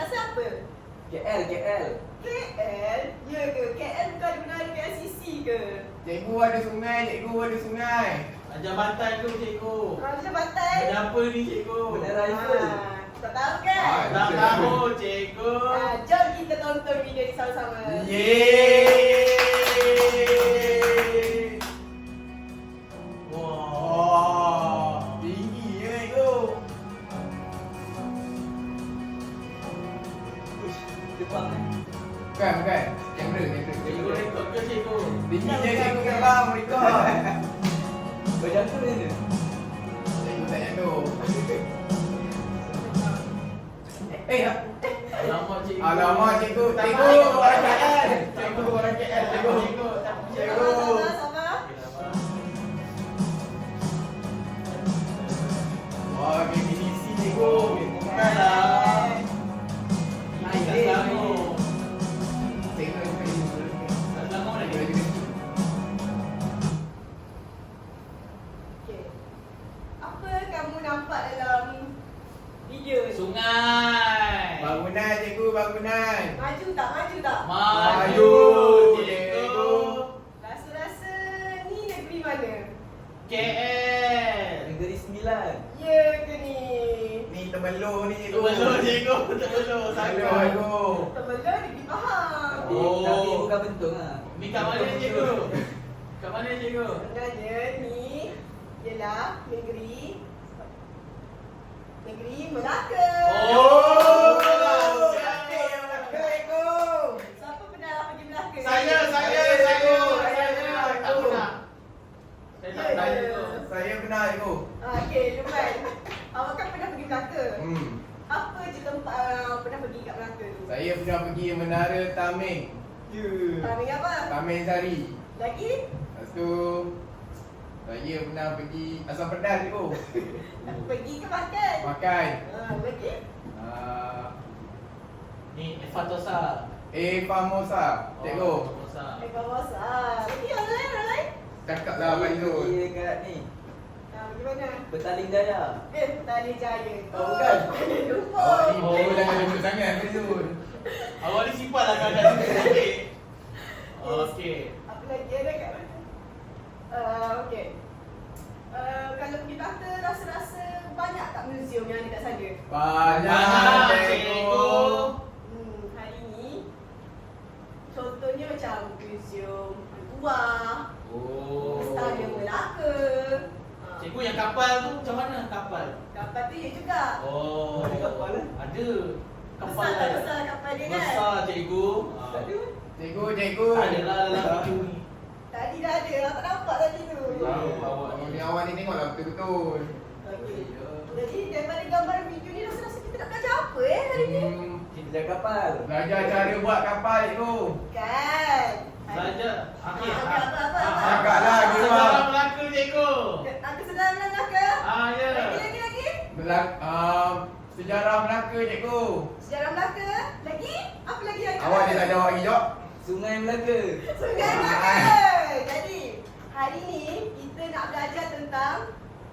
rasa apa? KL. KL? Ya ke? KL bukan menara KLCC ke? Cikgu ada sungai, cikgu ada sungai. Jambatan tu cikgu. Jambatan? Benda apa ni cikgu? Bendera Eiffel. Tak tahu kan? Tak tahu cikgu. Jom kita tonton video ni sama-sama. Yeay. Wah, tinggi ya cikgu. Jepang kan? Bukan. Kamera. Cikgu rekod ke cikgu? Tinggi je cikgu kan bang, rekod. Berjangka dia tu. Cikgu tak jatuh. Alamak cikgu. Alamak cikgu, cikgu orang KL. Cikgu orang KL, cikgu. Cikgu. Sama-sama. Wah, definisi cikgu. Bukanlah. Naik Tak dia. sanggup. Cikgu. Tak sanggup lagi. Okey. Apa kamu nampak dalam video ni? Sungai. Bangunan cikgu, bangunan. Maju tak? Maju cikgu. cikgu. Rasa-rasa ni negeri mana? KL. Negeri Sembilan. Ya ke ni? Ni temelur ni cikgu. Terbelur cikgu. Temelur, Sangat. cikgu. Terbelur negeri faham. Tapi bukan bentuk lah. Ni kat mana cikgu? Kat mana cikgu? Sebenarnya ni ialah negeri Melaka. Oh. Cantik yang Melaka cikgu. Siapa pernah pergi Melaka? Saya. Tak pernah. Saya tak pernah cikgu. Saya pernah cikgu. Okey, Luman. Awak kan pernah pergi Melaka? Hmm. Apa je tempat pernah pergi kat Melaka tu? Saya pernah pergi Menara Tameng. Tameng apa? Tameng Sari. Lagi? Lepas tu saya pernah pergi Asam Pedas cikgu. Pergi ke makan? Makan. Lagi? Ni Fatosa. Famosa cikgu. Fatosa. Kawasan. Lagi orang lain? Cakap lah Pak Izul. Pergi dekat ni. Pergi mana? Petaling Jaya. Tali Jaya. Oh, bukan? Lupa. Awak ni cikgu jangan lembut sangat Pak Izul. Awak ni simpan lah kadang-kadang sikit. Okey. Apa lagi ada kat mana? Okey. Kalau pergi Melaka, rasa-rasa banyak tak museum yang ada kat sana? Banyak cikgu. Hari ni contohnya macam museum buah, Stadium Melaka. Cikgu yang kapal tu macam mana kapal? Kapal tu ya juga. Oh, Ada kapal lah? Ada. Kapal Besar tak lah. besar kapal dia kan? Besar cikgu. Tak ada. Cikgu. Adalah dalam video ni. Tadi dah ada, tak nampak tadi tu. Awak ni tengoklah betul-betul. Okey. Jadi daripada gambar video ni rasa-rasa kita nak belajar apa hari ni? Kita jaga kapal. Belajar cara buat kapal cikgu. Kan? Belajar. Okey. Apa? Agaklah dia Sejarah bang. Melaka cikgu. Aku sedang Melaka. Ya. Lagi? Sejarah Melaka cikgu. Sejarah Melaka. Lagi? Apa lagi yang Awak dia tak jawab lagi jawab. Sungai Melaka. Sungai Melaka. Jadi, hari ni kita nak belajar tentang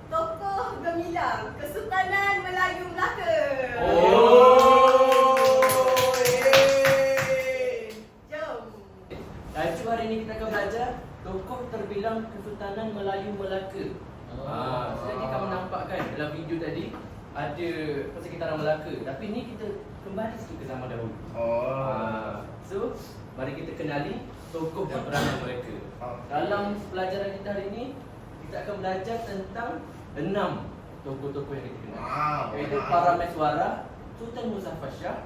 tokoh gemilang Kesultanan Melayu Melaka. Jom. Tajuk hari ini kita akan belajar tokoh terbilang Kesultanan Melayu Melaka. Jadi kamu nampak kan dalam video tadi ada persekitaran Melaka. Tapi ni kita kembali sikit ke zaman dahulu. So, mari kita kenali tokoh dan peranan mereka. Dalam pelajaran kita hari ini, kita akan belajar tentang 6 tokoh-tokoh yang kita kenal. Iaitu Parameswara, Sultan Muzaffar Shah,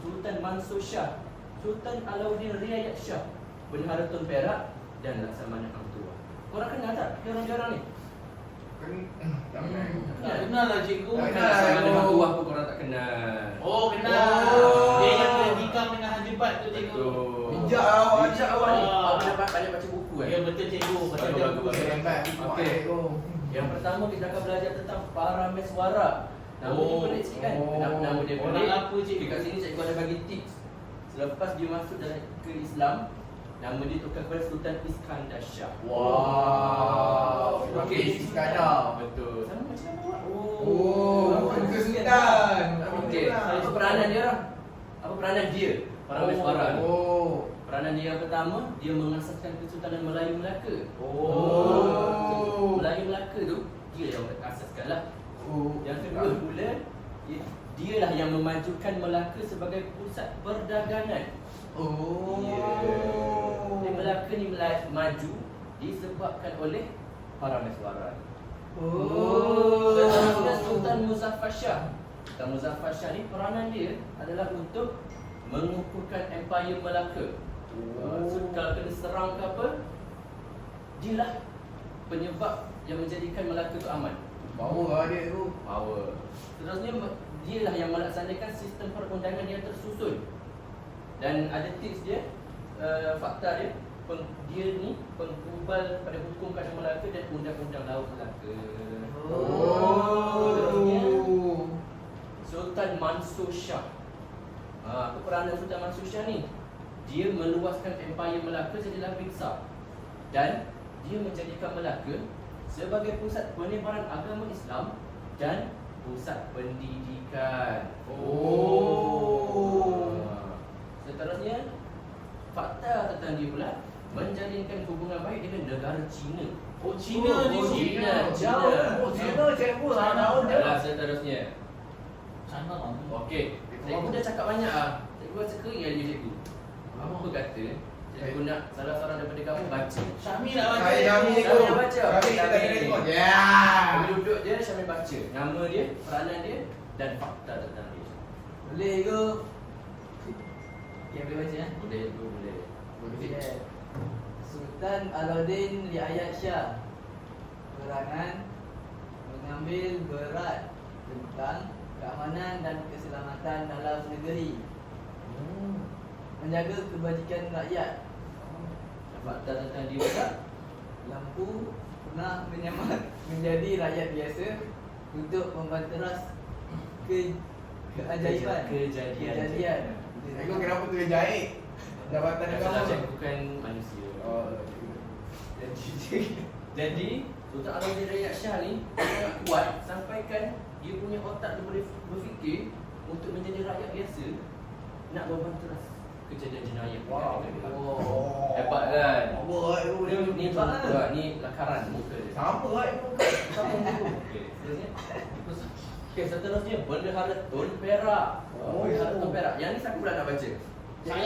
Sultan Mansur Shah, Sultan Alauddin Riayat Shah, Bendahara Tun Perak dan Laksamana Hang Tuah. Korang kenal tak dia orang jarang ni? Tak kenal lah cikgu. Laksamana Hang Tuah pun korang tak kenal. Oh, kenal. Dia yang boleh tikam dengan Hajibat tu cikgu. Bijak awak, bijak awak ni. Awak banyak baca buku kan? Ya betul cikgu. Baca Bagus, buku. bagus. Lambat. Okey. Yang pertama kita akan belajar tentang Parameswara. Nama dia pelik sikit kan? Nama dia Orang pelik. apa cikgu? Dekat sini cikgu ada bagi tips. Selepas dia masuk dalam ke Islam, nama dia tukar kepada Sultan Iskandar Shah. Wow. Okey, Iskandar. Betul. Sama macam awak. Oh, Sultan. Okey, itu peranan dia orang. peranan dia? Para Meswara ni. Oh. Peranan dia yang pertama, dia mengasaskan Kesultanan Melayu Melaka. Melayu Melaka tu dia yang asaskan lah. Yang kedua pula, dialah yang memajukan Melaka sebagai pusat perdagangan. Jadi Melaka ni maju disebabkan oleh para Meswara. Seterusnya Sultan Muzaffar Shah. Sultan Muzaffar Shah ni peranan dia adalah untuk mengukuhkan Empire Melaka. Kalau kena serang ke apa, dialah penyebab yang menjadikan Melaka tu aman. Power lah dia tu. Power. Seterusnya dialah yang melaksanakan sistem perundangan yang tersusun. Dan ada tips dia, fakta dia, dia ni pengkubal pada hukum kerajaan Melaka dan undang-undang laut Melaka. Seterusnya Sultan Mansur Shah. Apa peranan Sultan Mansur Shah ni? Dia meluaskan Empire Melaka jadi lebih besar. Dan dia menjadikan Melaka sebagai pusat penyebaran agama Islam dan pusat pendidikan. Seterusnya, fakta tentang dia pula menjalinkan hubungan baik dengan negara China. China ni China. Cina cikgu lah tahu je. Seterusnya. China lah. Okey, cikgu dah cakap banyak ah. Cikgu rasa kering aja cikgu. Apa kata? Cikgu nak salah seorang daripada kamu baca. Syamil nak baca. Saya Syamil Syamil cikgu. baca. Syamil kita Syamil. kena ikut. Ya. Kami duduk dia, Syamil baca nama dia, peranan dia dan fakta tentang dia. Boleh ke? Okay, boleh baca ya? Boleh tu, boleh. Okay. Sultan Alauddin Riayat Shah peranan mengambil berat tentang keamanan dan keselamatan dalam negeri, menjaga kebajikan rakyat. Fakta tentang dia pula, Lampu pernah menyamar menjadi rakyat biasa untuk membanteras keajaiban. kejadian. Cikgu kenapa tu dia jahit? Jabatan Yang agama. salah cikgu bukan manusia. Jadi Sultan Alauddin Riayat Shah ni sangat kuat sampaikan dia punya otak dia boleh berfikir untuk menjadi rakyat biasa nak membanteras kejadian jenayah. Hebat kan? Ni bukan, ni lakaran muka dia. Sama lah itu. Okey, seterusnya. Okey, seterusnya Bendahara Tun Perak. Bendahara Tun Perak. Yang ni siapa pula nak baca? Okey,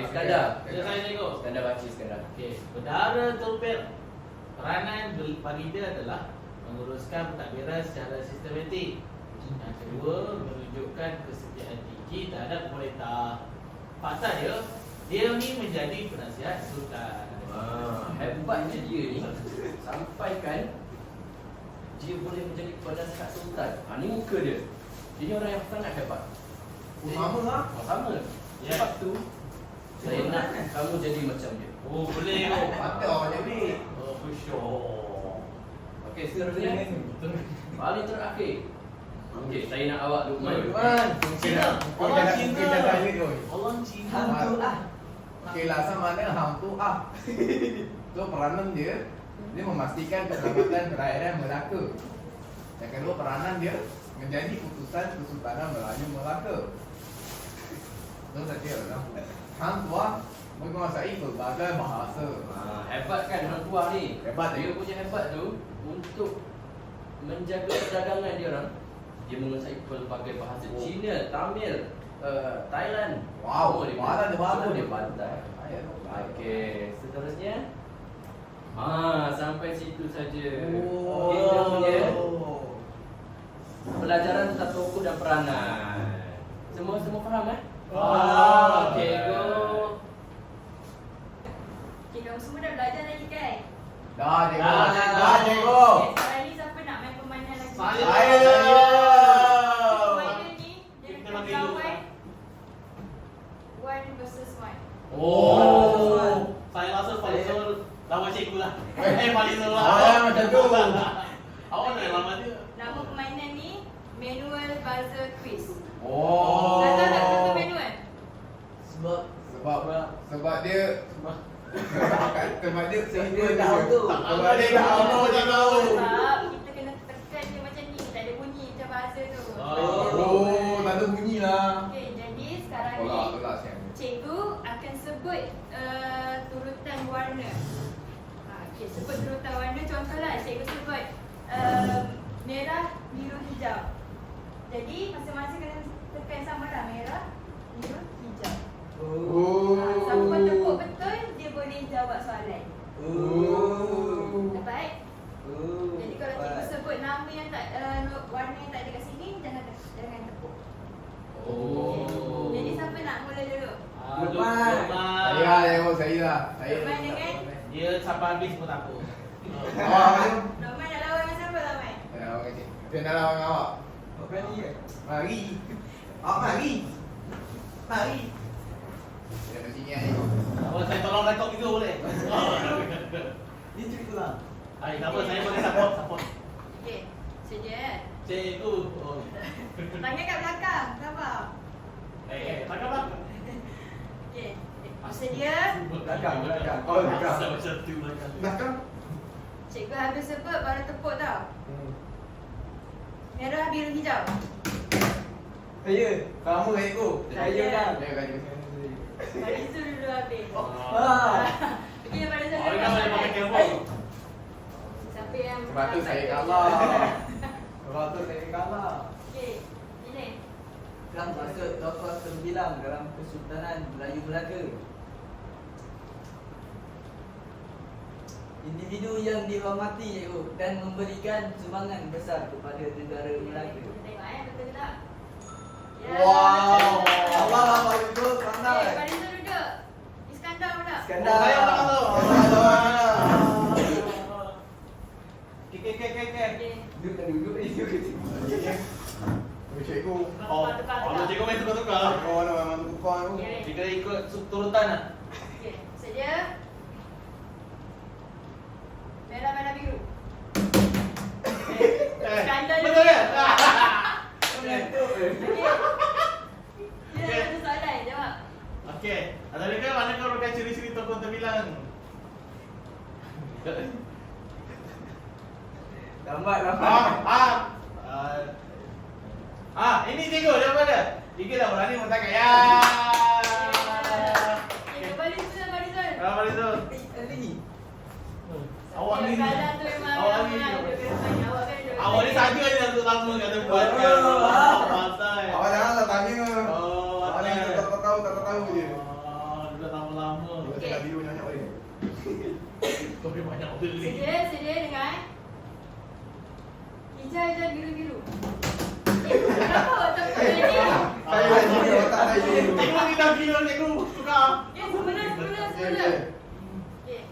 Iskandar. Saya cikgu. Iskandar baca Iskandar. Okey, Bendahara Tun Perak. Peranan bagi dia adalah menguruskan pentadbiran secara sistematik. Yang kedua, menunjukkan kesetiaan tinggi terhadap pemerintah. Fakta dia ni menjadi penasihat sultan. Hebatnya dia ni sampaikan dia boleh menjadi penasihat sultan. Ni muka dia. Dia ni orang yang sangat hebat. Sama lah. Sama. Ya. Sebab tu saya nak kamu jadi macam dia. Oh, boleh. Patut jadi. Oh, for sure. Okey, seterusnya paling terakhir. Okey, saya nak awak Luqman. Cina. Orang Cina. Orang Orang Cina. Hantu lah. Okey lah sama ada hantu ah. So peranan dia memastikan keselamatan perairan Melaka. Yang kedua peranan dia menjadi utusan Kesultanan Melayu Melaka. So saya lah. Hang Tuah menguasai berbagai bahasa. Hebat kan Hang Tuah ni? Hebat Dia punya hebat tu untuk menjaga perdagangan dia orang. Dia menguasai pelbagai bahasa. Cina, Tamil, Thailand. Wow, Semua dia mana dia bagus. semua dia pandai. Okey, seterusnya sampai situ saja. Kita punya pelajaran tentang tokoh dan peranan. Semua faham eh? Okey, go. Okay, kamu semua dah belajar lagi kan? Dah cikgu. Dah, Dah cikgu. Okay, sekarang ni siapa nak main permainan lagi? Saya. Permainan ni, dia Kita nak bagi dulu. lawan 1 versus 1. Oh. Saya rasa Falizul lawan cikgu lah. Falizul lah. Macam tu. Awak nak lama dia. Nama permainan ni Manual Buzzer Quiz. Oh. Dah tahu tak kenapa manual? Sebab dia sebab dia Dia tahu tu. Sebab dia dah tahu macam tahu. Sebab kita kena tekan dia macam ni, tak ada bunyi macam buzzer tu. Oh. Oh, tak ada bunyi lah. Okay, Okey, sebut turutan warna. Contohlah cikgu sebut merah, biru, hijau. Jadi masing-masing kena tekan sama lah, merah, biru, hijau. Siapa tepuk betul, dia boleh jawab soalan. Baik? Jadi kalau cikgu sebut nama yang tak warna yang tak ada kat sini, jangan tepuk. Jadi siapa nak mula dulu? Saya lah. Lukman dengan Dia sampai habis pun tak apa. Lukman nak lawan dengan siapa Lukman? Saya nak lawan dengan awak. Berani ke? Mari. Awak mari. Mari. Saya dah sini ni. Kalau saya tolong rekod gitu boleh. Dia cerita lah. Hai, tak apa, saya boleh support. Okey, sedia. Cikgu. Oh. Tangan kat belakang, sabar. Takkan apa? Okey, sedia. Belakang. Oh, belakang. Macam tu belakang. Belakang. Cikgu habis sebut baru tepuk tau. Merah, biru, hijau. Saya. Kamu ikut. Saya kan. Barisu dulu habis. Okey, barisu Oh, dulu. kan boleh pakai kamera. Siapa yang Sebab tu saya kalah. Sebab tu saya kalah. Okey, ini. Yang maksud tokoh terbilang dalam Kesultanan Melayu Melaka. Individu yang dihormati cikgu dan memberikan sumbangan besar kepada negara Melaka. Kita tengok betul ke tak? Ya. Wow. Allah itu Okey, pandai. barisu duduk. Iskandar pula. Iskandar. Saya tak tahu. Okey. Duduk. Cikgu. Oh, kalau cikgu main tukar-tukar. Kau nak memang tukar tu. Okey. Kita ikut turutan lah. Okey, sedia. Merah, merah, biru. Skandal Betul dia. ke? Okey. Dia ada soalan, jawab. Okey, adakah mana kau pakai ciri-ciri tokoh terbilang? Lambat. Ini cikgu jawapan dia. Tiga dah berani mengatakan ya. Okey, barisu, barisu. Barisu. Awak ni. Kalah tu memang Awak ni. Awak ni saja je untuk lama kata buat kan. Pantai. Awak janganlah tanya. Oh, Awak ni tak tahu je. Dah lama-lama. Kita nak video banyak boleh. Kau boleh banyak beli. Sedia dengar. Hijau, biru, biru. Kenapa otak kau ni? Saya lagi otak saya. Cikgu kita gila cikgu. Tukar. Ya, semula. Okey.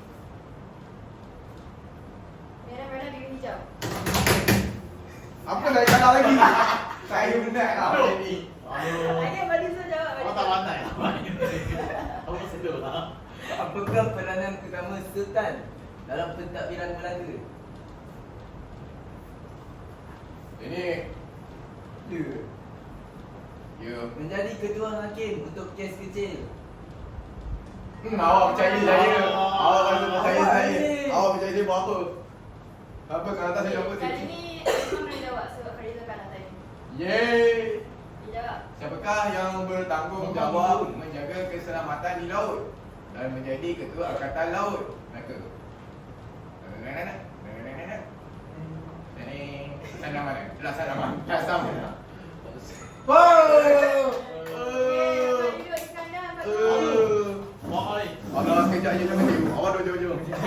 Merah, merah, biru, hijau. Apa saya kalah lagi? Saya benar lah ni. Ada barisu jawab. Awak tak pandai. Awak sedar lah. Apakah peranan utama Sultan dalam pentadbiran Melaka? Ini Ya. Menjadi ketua hakim untuk kes kecil. Awak percaya saya. Awak rasa percaya Awak saya. ni. Awak percaya saya buat apa? Apa kalau tak saya jawab Kali tu? ni memang boleh jawab sebab Fariza kalah tadi. Yeay. Dia jawab. Siapakah yang bertanggungjawab menjaga keselamatan di laut dan menjadi ketua Angkatan Laut Melaka? Sana mana? Sana mana? Sana mana? Okey, dapat duduk Iskandar, dapat duduk. Boy. Awak sekejap je sama cikgu. Awak duduk jauh-jauh. Cikgu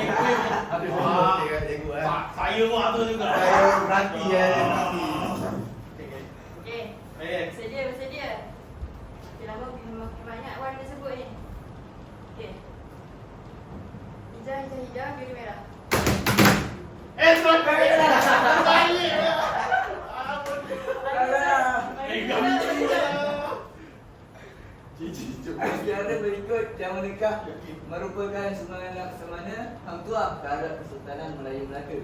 Saya buat tu juga. Saya berhati berhati. Okey, bersedia. Okey, lama makin banyak warna sebut ni. Okey. Hijau, biru, merah. Sampai. Secara berikut yang menikah merupakan sumbangan laksamana Hang Tuah terhadap Kesultanan Melayu Melaka.